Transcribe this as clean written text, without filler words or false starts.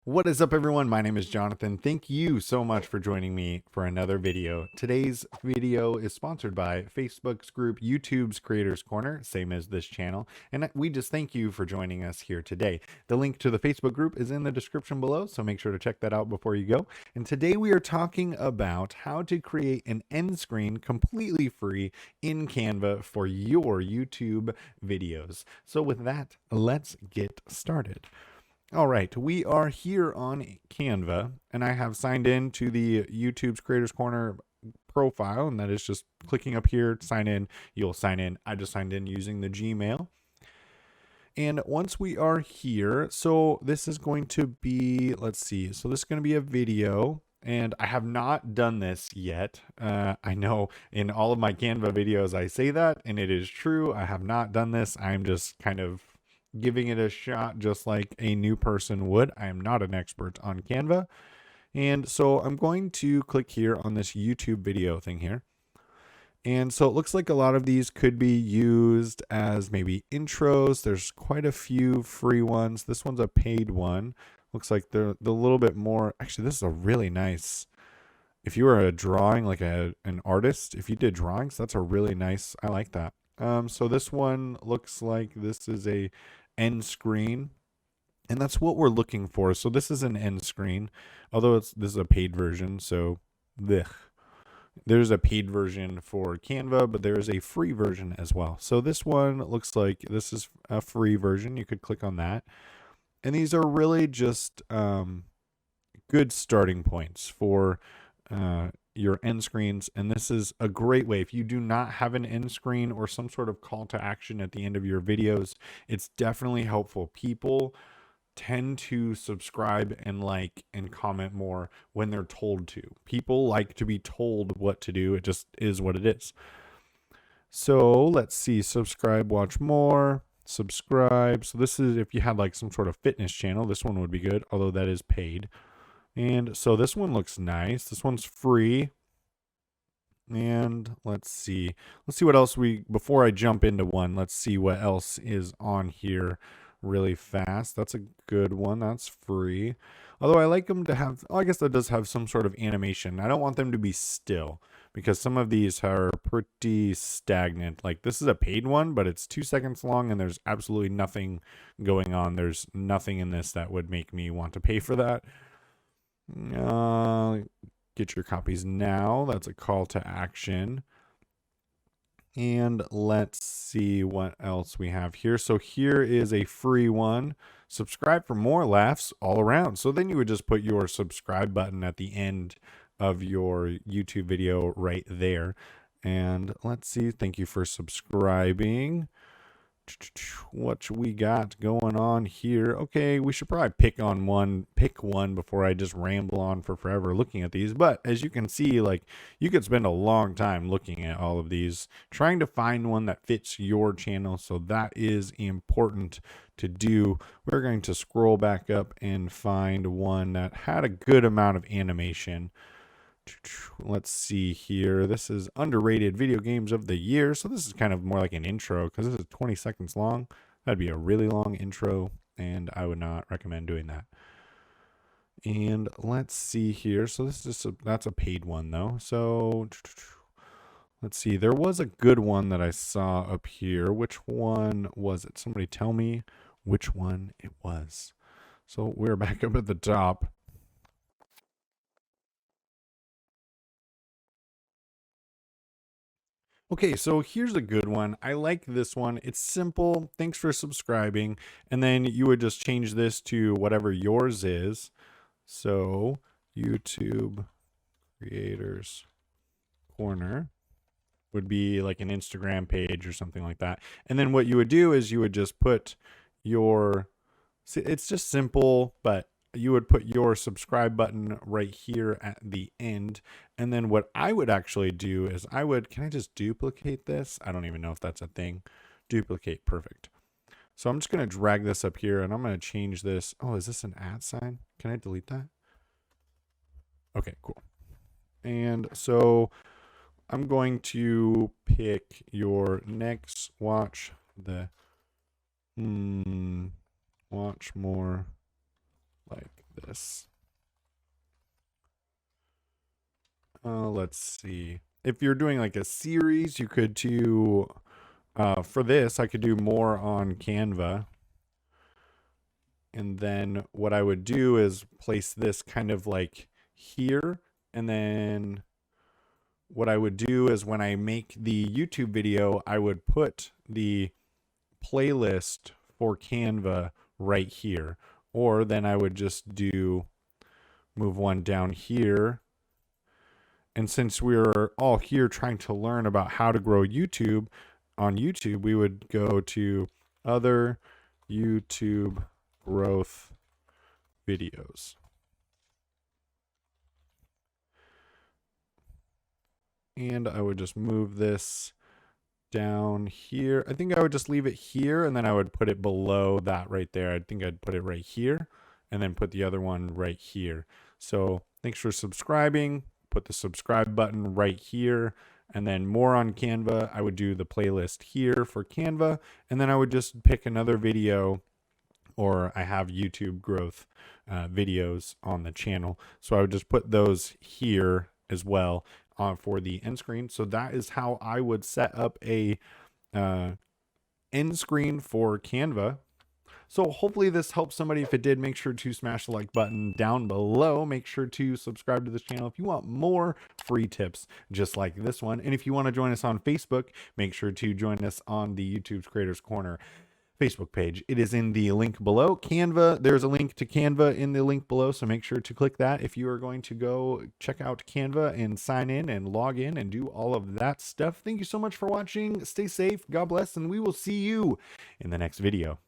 What is up, everyone? My name is Jonathan. Thank you so much for joining me for another video. Today's video is sponsored by Facebook's group YouTube's Creators Corner, same as this channel, and we just thank you for joining us here today. The link to the Facebook group is in the description below, so make sure to check that out before you go. And today we are talking about how to create an end screen completely free in Canva for your YouTube videos. So with that, let's get started. All right, we are here on Canva, and I have signed in to the YouTube's Creators Corner profile, and that is just clicking up here to sign in. You'll sign in. I just signed in using the Gmail. And once we are here, so this is going to be, let's see, so this is going to be a video, and I have not done this yet. I know in all of my Canva videos I say that, and it is true. I have not done this. I'm just kind of giving it a shot just like a new person would. I am not an expert on Canva. And so I'm going to click here on this YouTube video thing here. And so it looks like a lot of these could be used as maybe intros. There's quite a few free ones. This one's a paid one. Looks like they're a little bit more. Actually, this is a really nice. If you were a drawing, like an artist, if you did drawings, that's a really nice. I like that. So this one looks like this is a end screen, and that's what we're looking for. So this is an end screen, although this is a paid version. So there's a paid version for Canva, but there is a free version as well. So this one looks like this is a free version. You could click on that, and these are really just good starting points for your end screens. And this is a great way if you do not have an end screen or some sort of call to action at the end of your videos. It's definitely helpful. People tend to subscribe and like and comment more when they're told to. People like to be told what to do. It just is what it is. So let's see, subscribe, watch more, subscribe. So this is if you had like some sort of fitness channel, this one would be good, although that is paid. And so this one looks nice. This one's free. And let's see what else before I jump into one, let's see what else is on here really fast. That's a good one. That's free. Although I like them to have, I guess that does have some sort of animation. I don't want them to be still because some of these are pretty stagnant. Like this is a paid one, but it's 2 seconds long and there's absolutely nothing going on. There's nothing in this that would make me want to pay for that. Get your copies now. That's a call to action. And let's see what else we have here. So here is a free one. Subscribe for more laughs all around. So then you would just put your subscribe button at the end of your YouTube video right there. And let's see. Thank you for subscribing. What we got going on here? Okay, we should probably pick one before I just ramble on for forever looking at these. But as you can see, like you could spend a long time looking at all of these, trying to find one that fits your channel. So that is important to do. We're going to scroll back up and find one that had a good amount of animation. Let's see here. This is underrated video games of the year. So this is kind of more like an intro because this is 20 seconds long. That'd be a really long intro, and I would not recommend doing that. And let's see here. So this is that's a paid one though. So let's see. There was a good one that I saw up here. Which one was it? Somebody tell me which one it was. So we're back up at the top. Okay, so here's a good one. I like this one. It's simple. Thanks for subscribing. And then you would just change this to whatever yours is. So YouTube Creators Corner would be like an Instagram page or something like that. And then what you would do is you would just put your, it's just simple, but you would put your subscribe button right here at the end. And then what I would actually do is can I just duplicate this? I don't even know if that's a thing. Duplicate, perfect. So I'm just going to drag this up here and I'm going to change this. Oh, is this an @ sign? Can I delete that? Okay, cool. And so I'm going to pick your next watch more like this. Let's see. If you're doing like a series, you could do, for this, I could do more on Canva. And then what I would do is place this kind of like here. And then what I would do is when I make the YouTube video, I would put the playlist for Canva right here. Or then I would just move one down here. And since we're all here trying to learn about how to grow YouTube, on YouTube, we would go to other YouTube growth videos. And I would just move this down here. I think I would just leave it here, and then I would put it below that right there. I think I'd put it right here and then put the other one right here. So thanks for subscribing. Put the subscribe button right here, and then more on Canva. I would do the playlist here for Canva, and then I would just pick another video, or I have YouTube growth videos on the channel. So I would just put those here as well for the end screen. So that is how I would set up a end screen for Canva. So hopefully this helps somebody. If it did, make sure to smash the like button down below. Make sure to subscribe to this channel if you want more free tips just like this one. And if you want to join us on Facebook, make sure to join us on the YouTube's Creators Corner Facebook page. It is in the link below. Canva, there's a link to Canva in the link below, so make sure to click that if you are going to go check out Canva and sign in and log in and do all of that stuff. Thank you so much for watching. Stay safe, God bless, and we will see you in the next video.